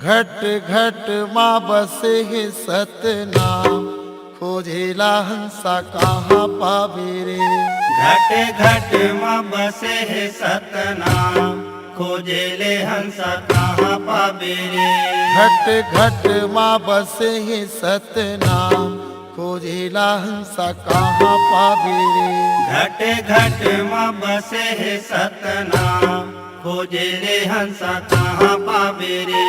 घट घट माँ बसे है सतनाम, खोजेला हंसा कहाँ पावे रे। घट घट माँ बसे है सतनाम, खोजेले हंसा कहाँ पावे रे। घट घट माँ बसे है सतनाम, खोजेला हंसा कहाँ पावे रे। घट घट माँ बसे है सतनाम, खोजेले हंसा कहाँ पावे रे।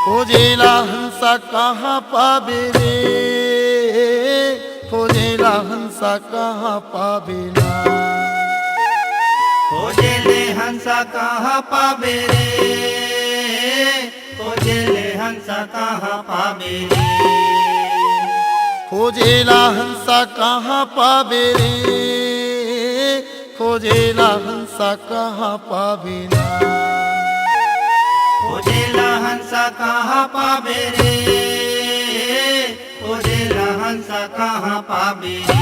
खोजेला हंसा कहाँ पावे रे, खोजेला हंसा कहाँ पावे ना। खोजेले हंसा कहाँ पावे रे, खोजेले हंसा कहाँ पावे रे। खोजेला हंसा कहाँ पावे रे, खोजेला हंसा कहाँ पावे ना। खोजेला हंसा कहाँ पावे रे, खोजेला हंसा कहाँ पावे रे।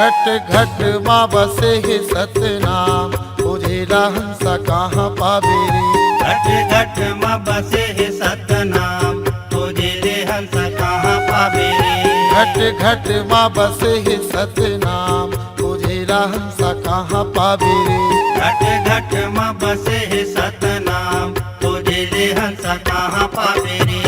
घट घट माँ बसे है सतनाम, खोजेला हंसा कहाँ पावे रे। घट घट माँ बसे है सतनाम, खोजेले हंसा कहाँ पावे रे। घट घट माँ बसे है सतनाम, खोजेला हंसा कहाँ पावे रे। घट घट माँ बसे है सतनाम, खोजेले हंसा कहाँ पावे रे।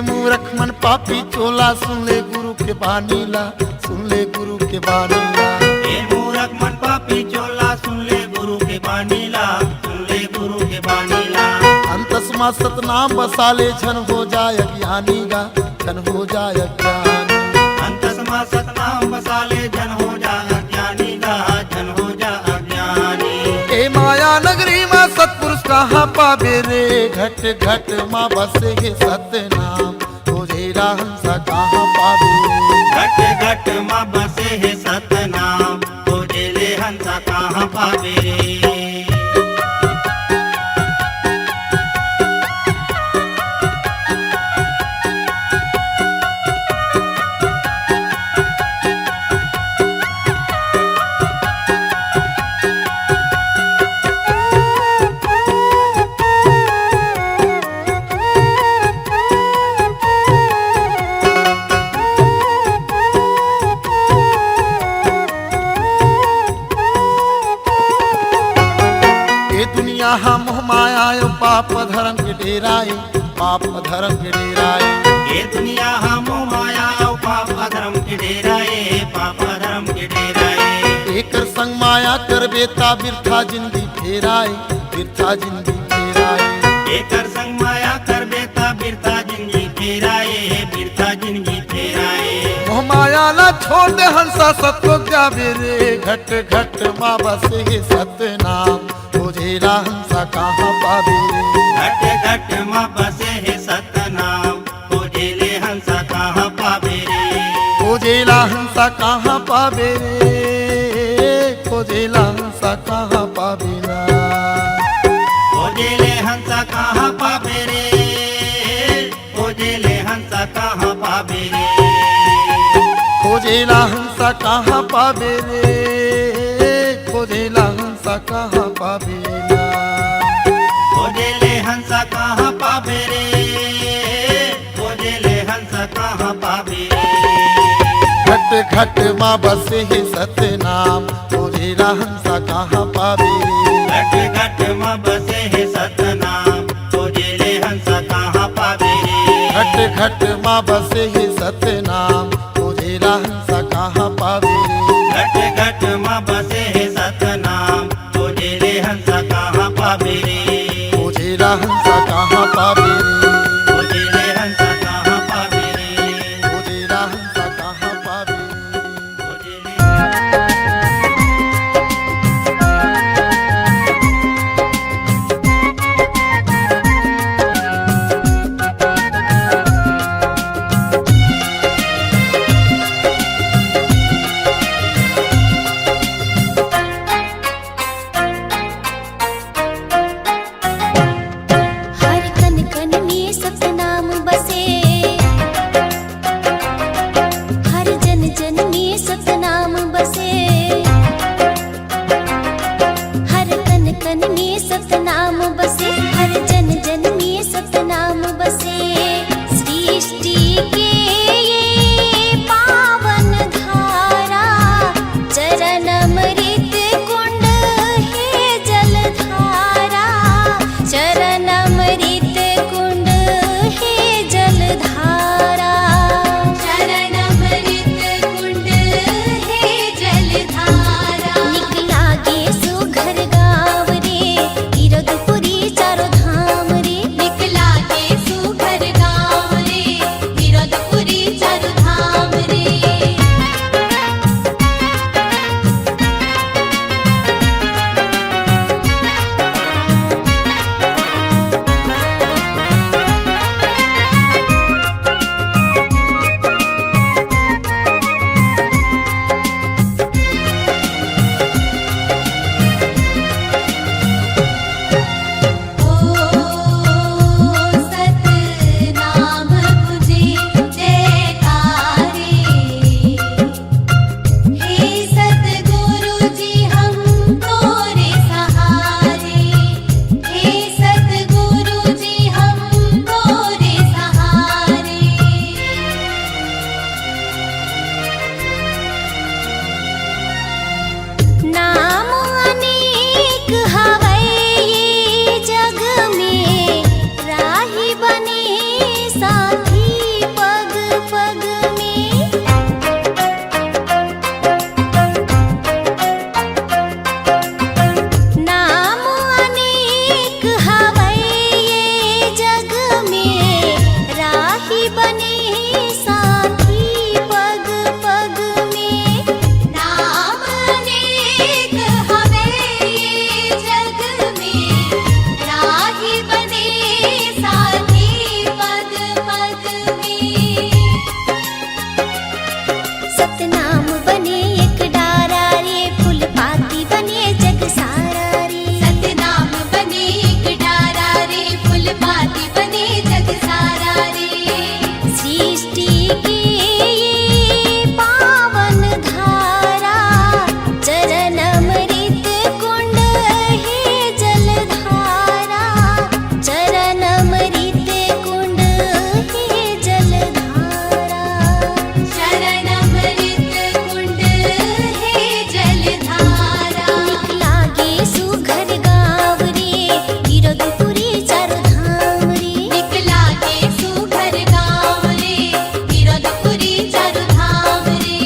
मूर्ख मन पापी चोला, सुन ले गुरु के बानीला, सुन ले गुरु के बानीला। ए मूर्ख मन पापी चोला, सुन ले गुरु के बानीला, सुन ले गुरु के बानीला। अंतस्मा सतनाम बसाले, छन हो जाय अज्ञानी गा, छन हो जाय अज्ञानी। अंतस्मा सतनाम बसाले, जन हो जा अज्ञानी गा, जन हो जा अज्ञानी। ए माया नगरी माँ सतपुरुष कहाँ पावे रे। घट घट माँ बसे है सतनाम, खोजेला हंसा कहाँ पावे रे। घट घट माँ बसे है सतनाम, खोजेले हंसा कहाँ पावे रे। दुनिया मोह माया यो पाप धर्म के डेराए, पाप धर्म के डेराए। ये दुनिया मोह माया यो पाप धर्म के डेराए, पाप धर्म के डेराए। एकर संग माया कर बेता, बिरथा जिंदगी फेराए, बिरथा जिंदगी फेराए। एकर संग माया कर बेता, बिरथा जिंदगी फेराए, बिरथा जिंदगी फेराए। मोह माया ला छोड़ दे हंसा, सतो जावे रे। घट घट माँ बसे है सतनाम, खोजेला हंसा कहाँ पावे रे। घट घट माँ बसे है सतनाम, खोजेले हंसा कहाँ पावे रे। खोजेला हंसा कहाँ पावे रे, खोजेला हंसा कहाँ पावे ना। खोजेले हंसा कहाँ पावे रे, खोजेले हंसा कहाँ पावे रे। खोजेला हंसा कहाँ पावे रे, खोजेला हंसा कहाँ पावे ना। खोजेले हंसा कहाँ पावे रे, खोजेले हंसा कहाँ पावे रे। घट घट माँ बसे है सतनाम, खोजेला हंसा कहाँ पावे रे। घट घट माँ बसे है सतनाम, खोजेले हंसा कहाँ पावे रे। घट घट माँ बसे है सतनाम, खोजेला हंसा कहाँ पावे रे। घट घट माँ बसे है सतनाम, खोजेले हंसा कहाँ पावे रे। खोजेला हंसा कहाँ पावे रे, खोजेले हंसा कहाँ पावे रे। खोजेला हंसा कहाँ पावे रे। खोजेले बने एक डारा रे, फूल पाती बने जग सारा रे। सतनाम बने एक डारा रे, फूल पाती बने जग सारा रे। सृष्टि की ये पावन धारा, चरण अमृत कुंड है जलधारा, चरण अमृत कुंड है जलधारा। शरण अमृत कुंड है जलधारा। निकला गे सुघर गाँव रे, गिरधपुरी चारों धाम रे। निकला के सुघर गाँव रे, गिरधपुरी चारों धाम रे।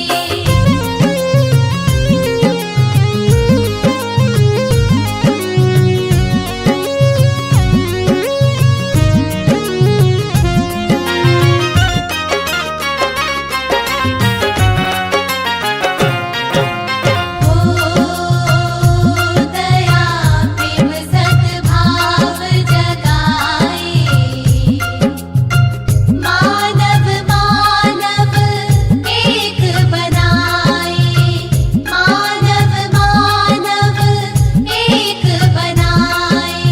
दया प्रेम सद्भाव जगाए, मानव मानव एक बनाए, मानव मानव एक बनाए।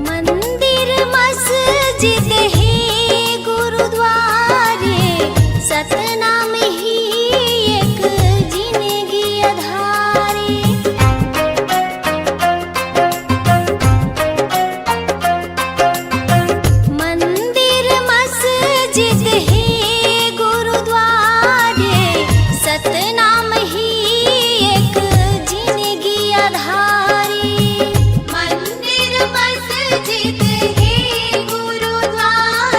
मंदिर मस्जिद है गुरुद्वारे, सतनाम ही एक जिंदगी आधारे। मंदिर मस्जिद है गुरुद्वारे, सतनाम ही एक जिंदगी आधारे। मंदिर मस्जिद है गुरुद्वारे,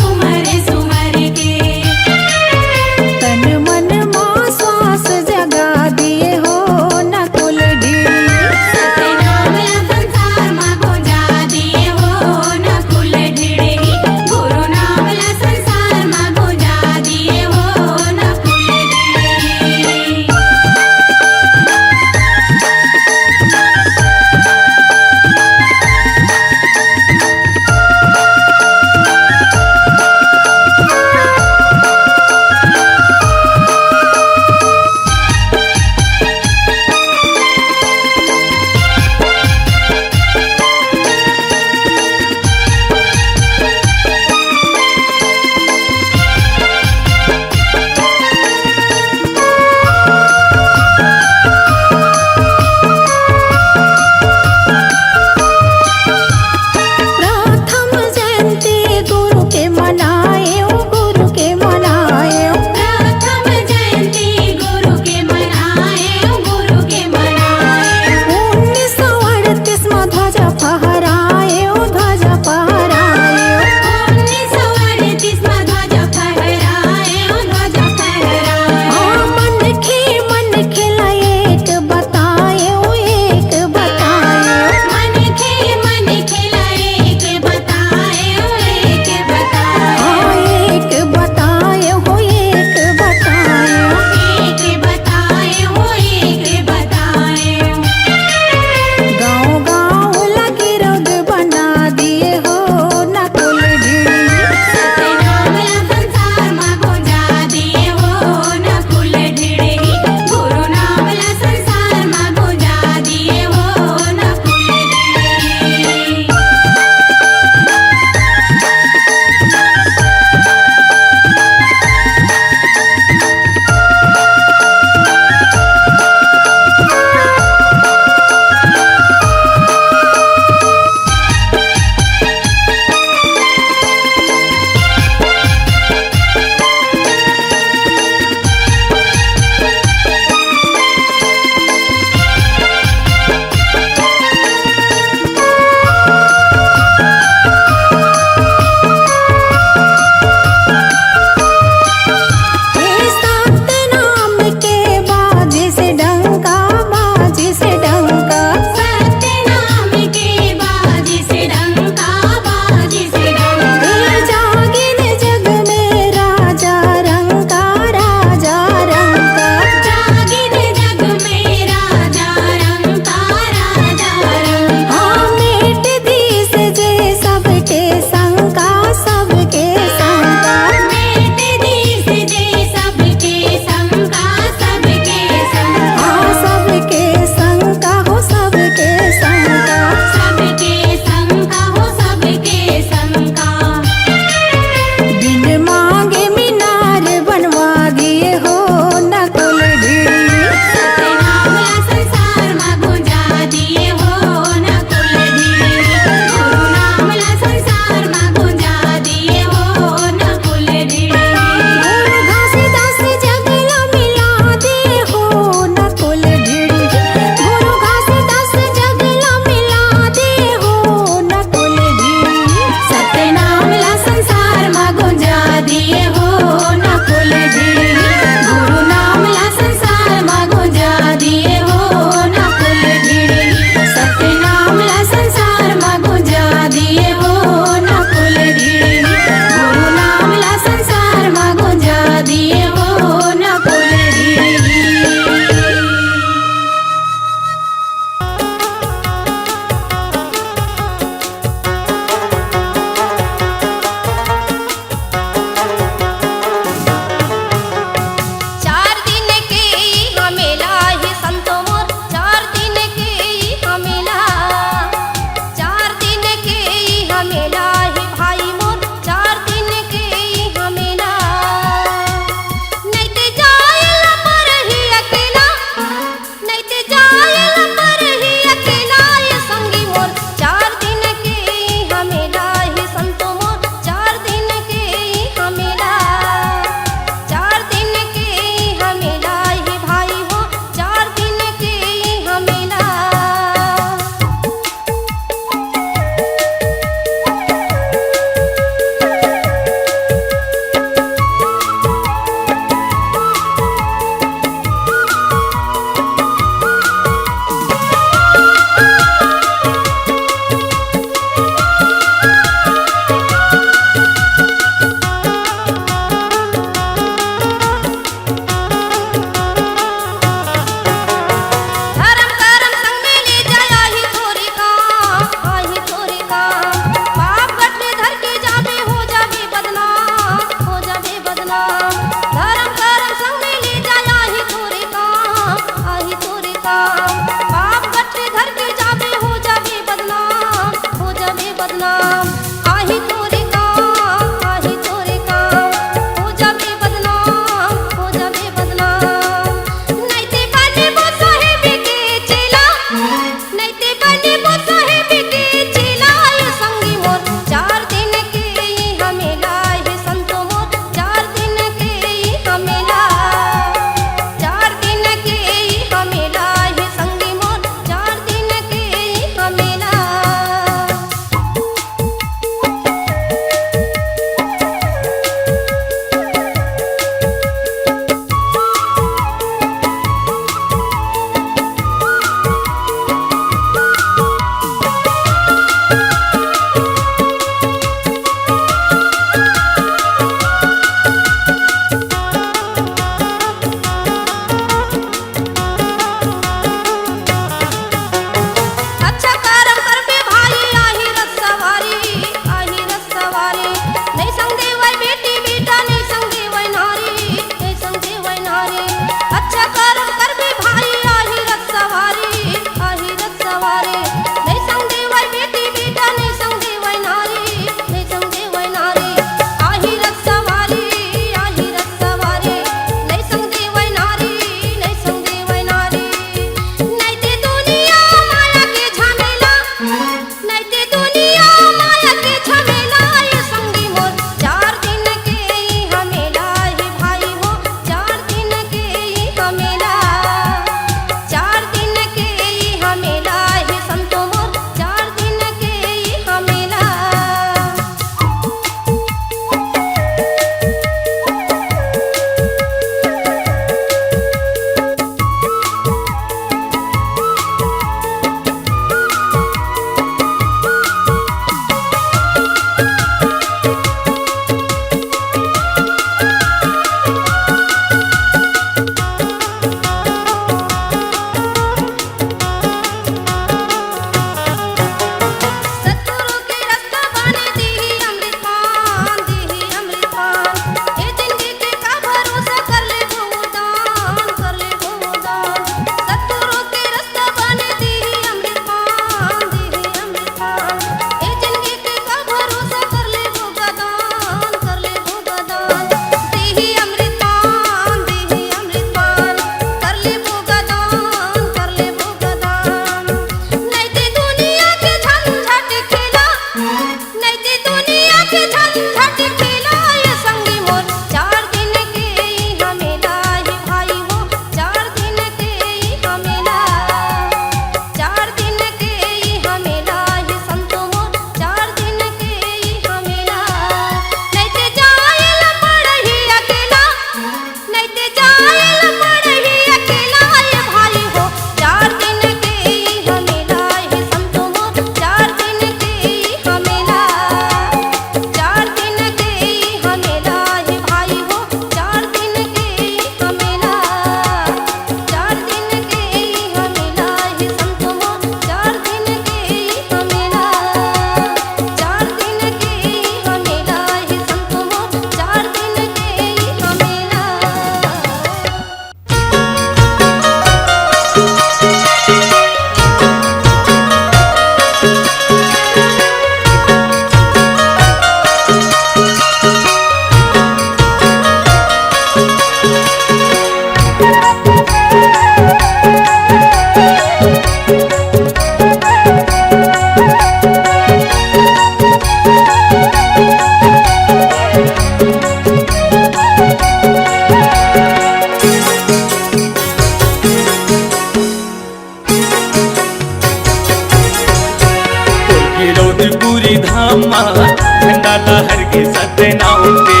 गिरौदपुरी धाम झंडा लहर के सतनाम के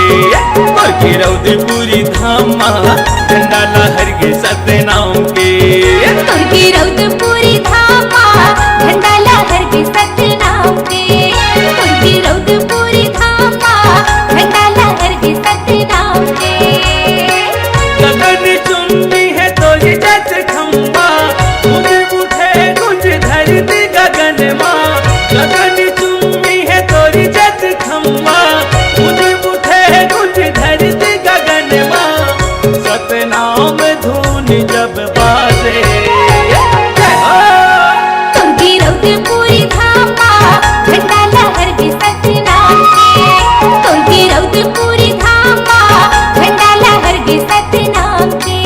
गिरौदपुरी धाम झंडा लहर के सतनाम के गिरौदपुरी धाम झंडा लहर के सतनाम के गिरौदपुरी धाम झंडा लहर के सतनाम के गगन चुम्बी है तोरी जस खंबा गूंज उठे गूंज धरती गगन माँ गगन चुम्बी है तोरी जस खंबा गूंज उठे गूंज धरती गगन माँ सतनाम धुन जब बाजे गिरौदपुरी धाम झंडा लहर के सतनाम के गिरौदपुरी धाम झंडा लहर के सतनाम के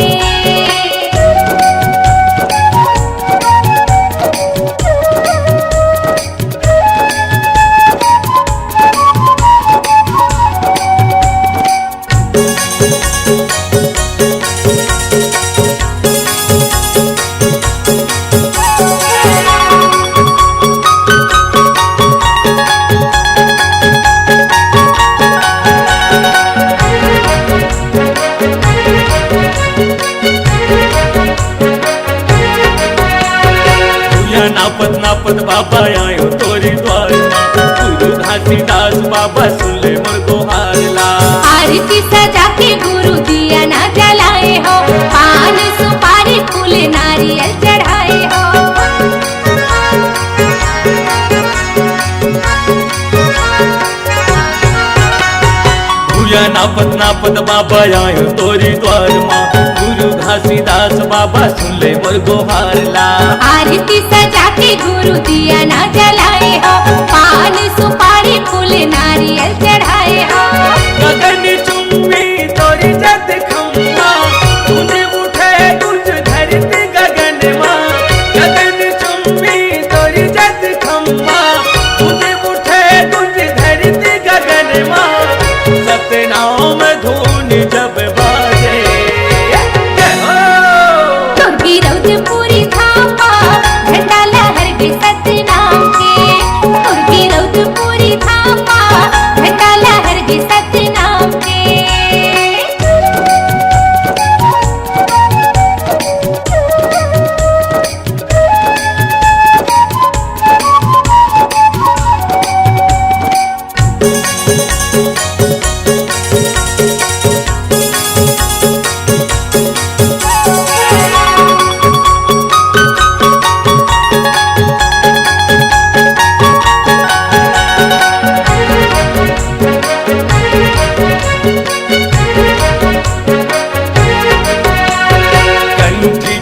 नापत नापत बाबा आयो तोरी द्वार गुरु घासीदास बाबा सुन ले मोर गोहारला आरती सजा के गुरु दिया ना जलाए हो पान सुपारी फूल नारियल चढ़ाए हो भूया नापत नापत बाबा आयो तोरी द्वार माँ गुरु घासीदास बाबा सुन ले मोर गोहारला आरती सजा के गुरु दिया ना जलाए हो पान सुपारी फूल नारियल चढ़ाए हो गगन चुम्बी तोरी जत खम्बा गूंज उठे गूंज धरती गगन माँ गगन चुम्बी तोरी जत खम्बा गूंज उठे गूंज धरती गगन माँ सतनाम धुन जब बाजे गिरौदपुरी धाम झंडा लहर के सतनाम के गिरौदपुरी धाम झंडा लहर के सतनाम के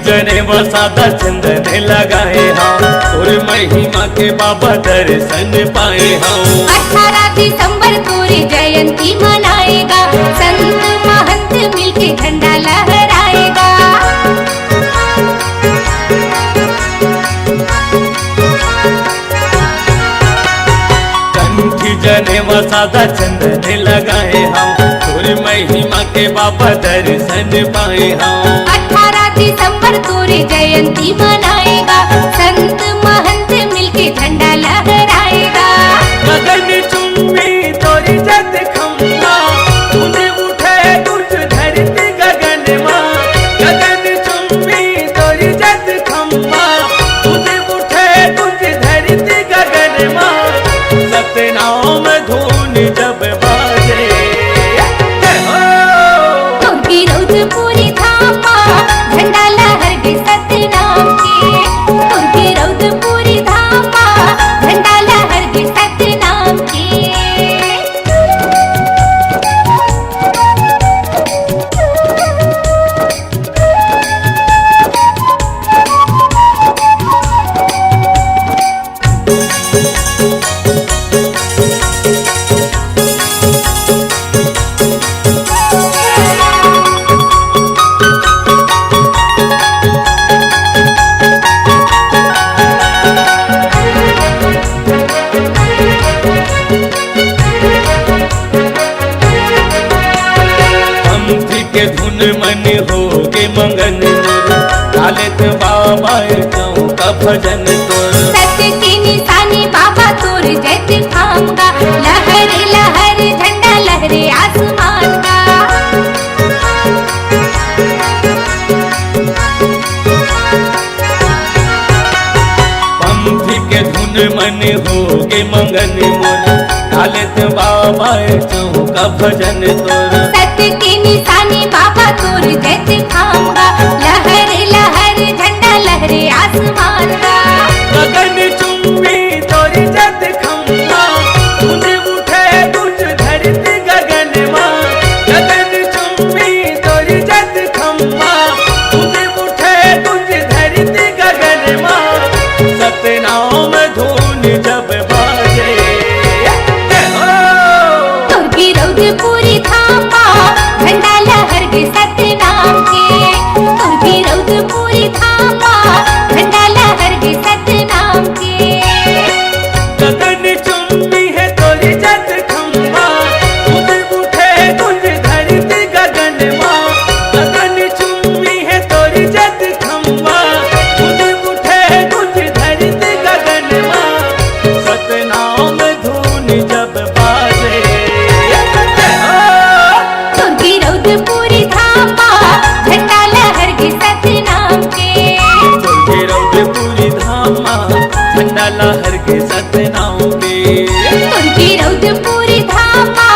जने वसादा चंदन लगाए हम और महिमा के बाबा दर्शन पाए हम 18 दिसंबर तोरी जयंती मनाएगा संत महंत मिलके झंडा लहराएगा कंठी जने वसादा चंदन लगाए हम और महिमा के बाबा दर्शन पाए हम 18 दिसंबर तोरी जयंती मनाएगा संत महंत मिलके झंडा लहराएगा गगन चुम्बी तोरी जत खम्बा गूंज उठे गूंज धरती गगन माँ गगन चुम्बी तोरी जत खम्बा गूंज उठे गूंज धरती गगन माँ सतनाम धुन जब बाजे गिरौदपुरी धाम झंडा लहर के सतनाम के गिरौदपुरी धाम झंडा लहर के सतनाम के धुन मन हो के मंगन लालत बाबा का भजन तोर सत्य की निशानी बाबा तोर जय के धुन मन होगे मंगन मोर, डालत बाबा चौका भजन तोर। सत्य के निशानी बाबा तोर जैत खाऊंगा, लहर लहर झंडा लहरे आसमान का। गगन चुंबी तोरी जत खम्बा, धुन उठे तुझ धरती गगन माँ। गगन चुंबी तोरी जत खम्बा, धुन उठे तुझ धरती गगन माँ। सतनाम धुन जब बाजे तोर की रौद पूरी धामा, झंडा लहर के सतनाम के। तोर की रौद पूरी धामा, झंडा लहर के सतनाम के। गगन चुंबी है तोरी जत खम्बा, धुन उठे तुझ धरती गगन माँ। गगन चुंबी है तोरी जत खम्बा, धुन उठे तुझ धरती गगन माँ। सतनाम धुन जब बाजे तोर की रौद पूरी धामा, झंडा लहर के सतनाम के। तुझे रौद पूरी धामा, झंडा लहर के सतनाम के। तोर की रौद पूरी धामा,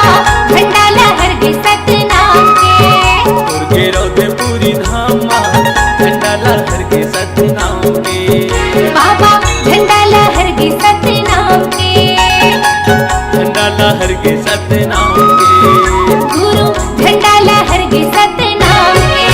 झंडा लहर के सतनाम के। तुझे रौद पूरी धामा, झंडा लहर के सतनाम के। बाबा झंडा लहर के सतनाम के। झंडा लहर के सतनाम के। गुरु झंडा लहर के सतनाम के।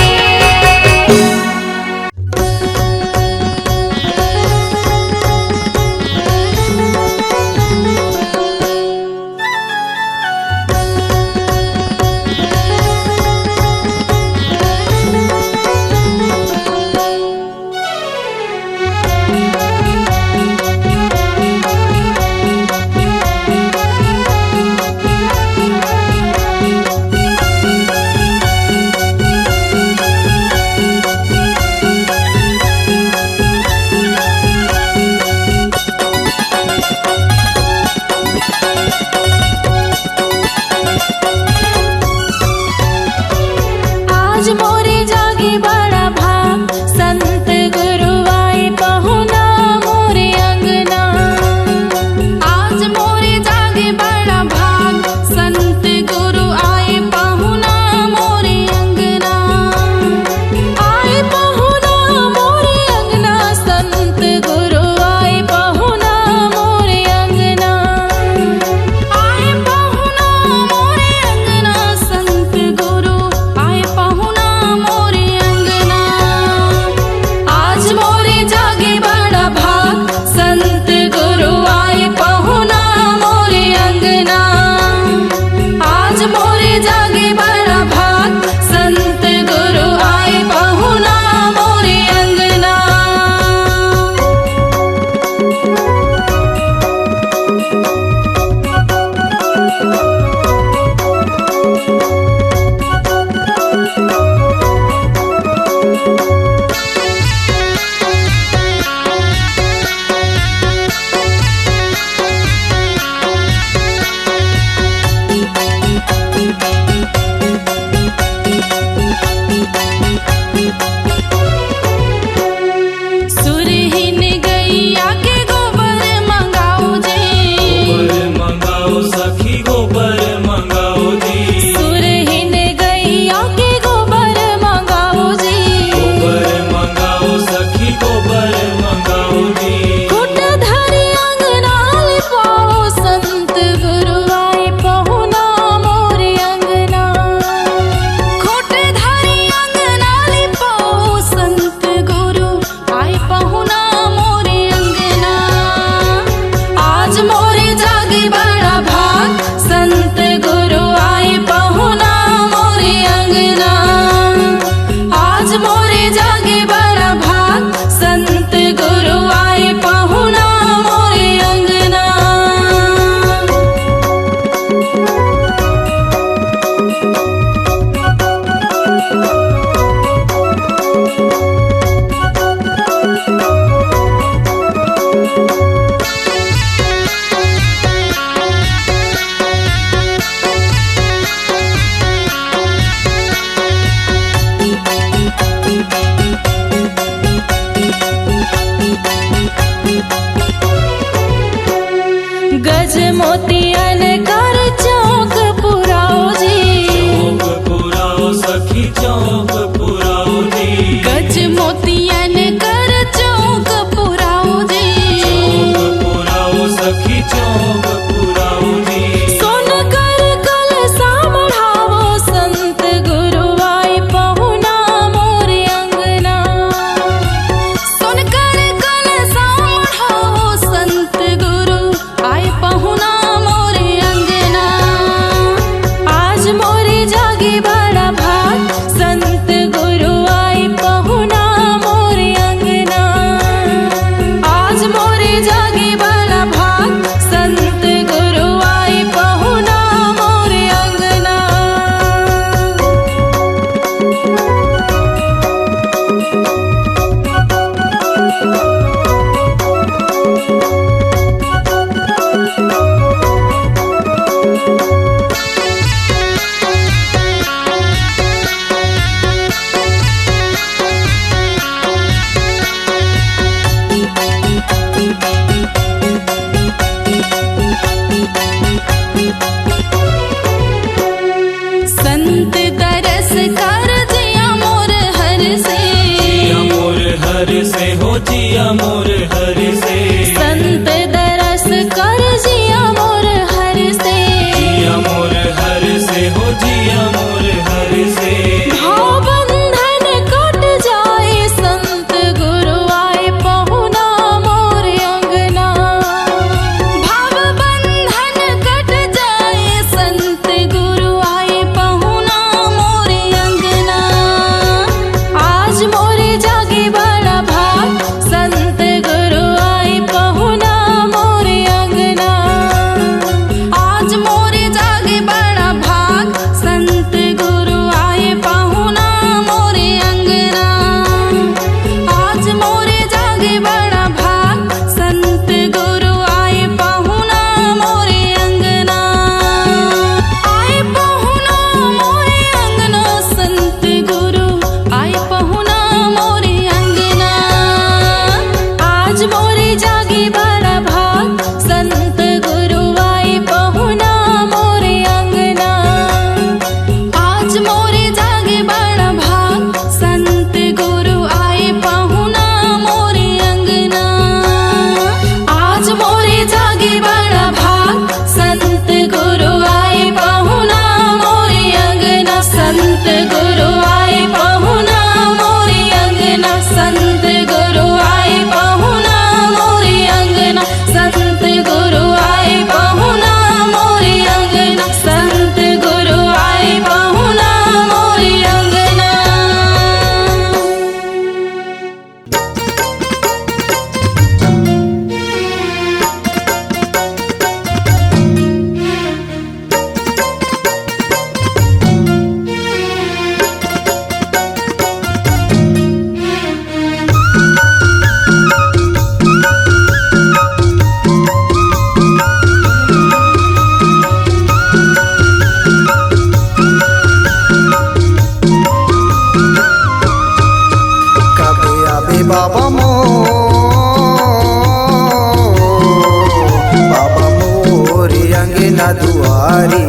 अंगना दुआरी।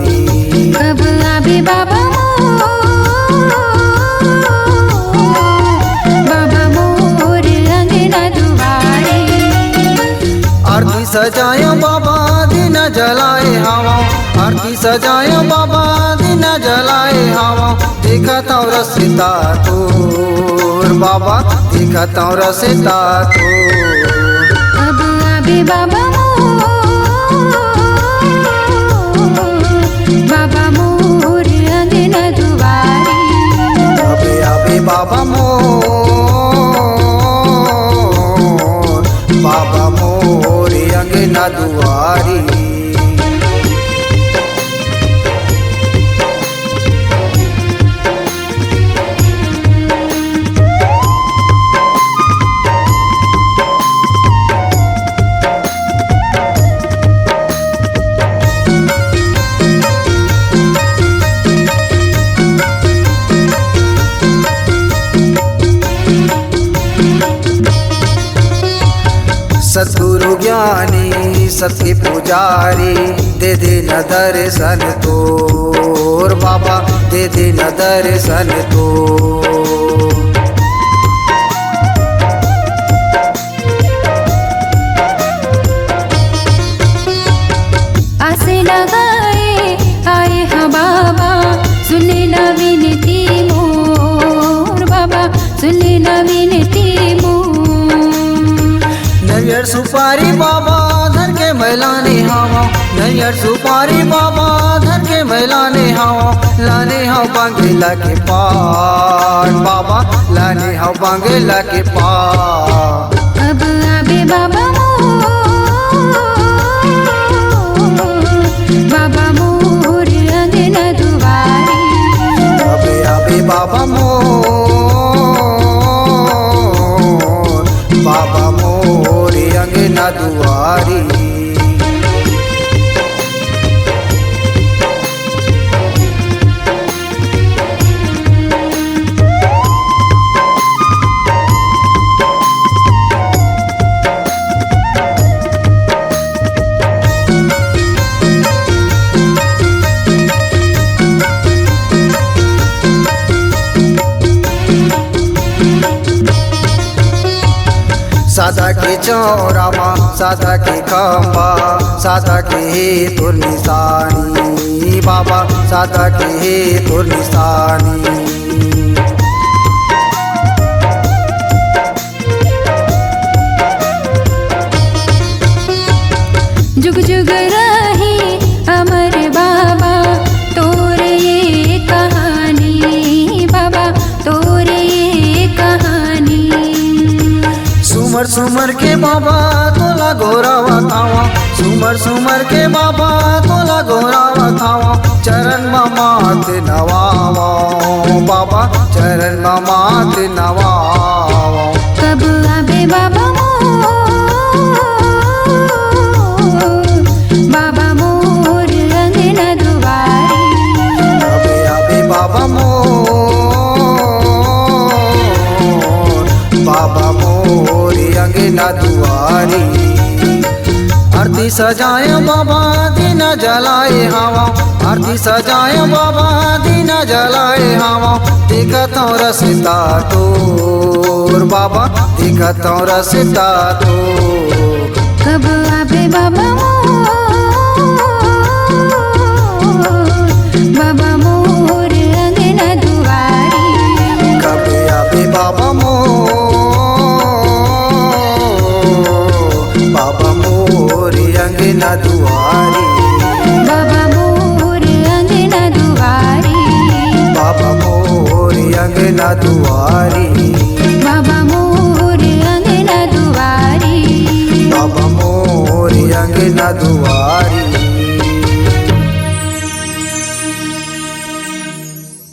कब आवे बाबा मोर अंगना दुआरी। आरती सजायो बाबा दिन जलाए हवा, आरती सजायो बाबा दिन जलाए हवा। देखता हूँ रसिता तोर बाबा, देखता हूँ रसिता तोर। कब आवे बाबा मोर अंगना दुआरी। अबे अबे बाबा मोर, बाबा मोर अंगना दुआरी। सतगुरु ज्ञानी सत्य पुजारी, दे दे न दर्शन तोर बाबा, दे दे न दर्शन तोर। आसे लगाए आए हाँ बाबा, सुन ल विनती मोर बाबा, सुन ल विनती मोर। नरियर सुपारी बाबा धर के मैलाने हवा, नरियर सुपारी बाबा धर के मैलाने हवा। लाने हाँ बांगेला के पार बाबा, लाने हाँ बांगेला के पार। अब आवे बाबा मोर अंगना दुआरी। अबे अबे बाबा मोर, बाबा मोर अंगना दुआरी। सादा के चौरामा, सादा के खम्बा, सादा के हे तोर निशानी बाबा, सादा के हे तोर निशानी। जुग जुग रही अमर बाबा तोर ये कहानी बाबा, तोर ये कहानी। सुमर सुमर के बाबा तोला गोरावा थावा, सुमर सुमर के बाबा तोला गोरावा थावा। चरण मात नवावा बाबा, चरण मात नवावा। कब आवे बाबा मोर अंगना दुआरी। अबे अबे बाबा मोर, बाबा मोर अंगना दुआरी। आरती सजाए बाबा दिन जलाए हवा, आरती सजाए बाबा दिन जलाए हवा। देखता हूँ रसिता तोर बाबा, देखता हूँ रसिता तोर। कब आवे बाबा मोर अंगना दुआरी। कब आवे बाबा मोर, बाबा मोर अंगना दुआरी। बाबा मोर अंगना दुआरी। बाबा मोर अंगना दुआरी। बाबा मोर अंगना दुआरी। बाबा मोर अंगना दुआरी।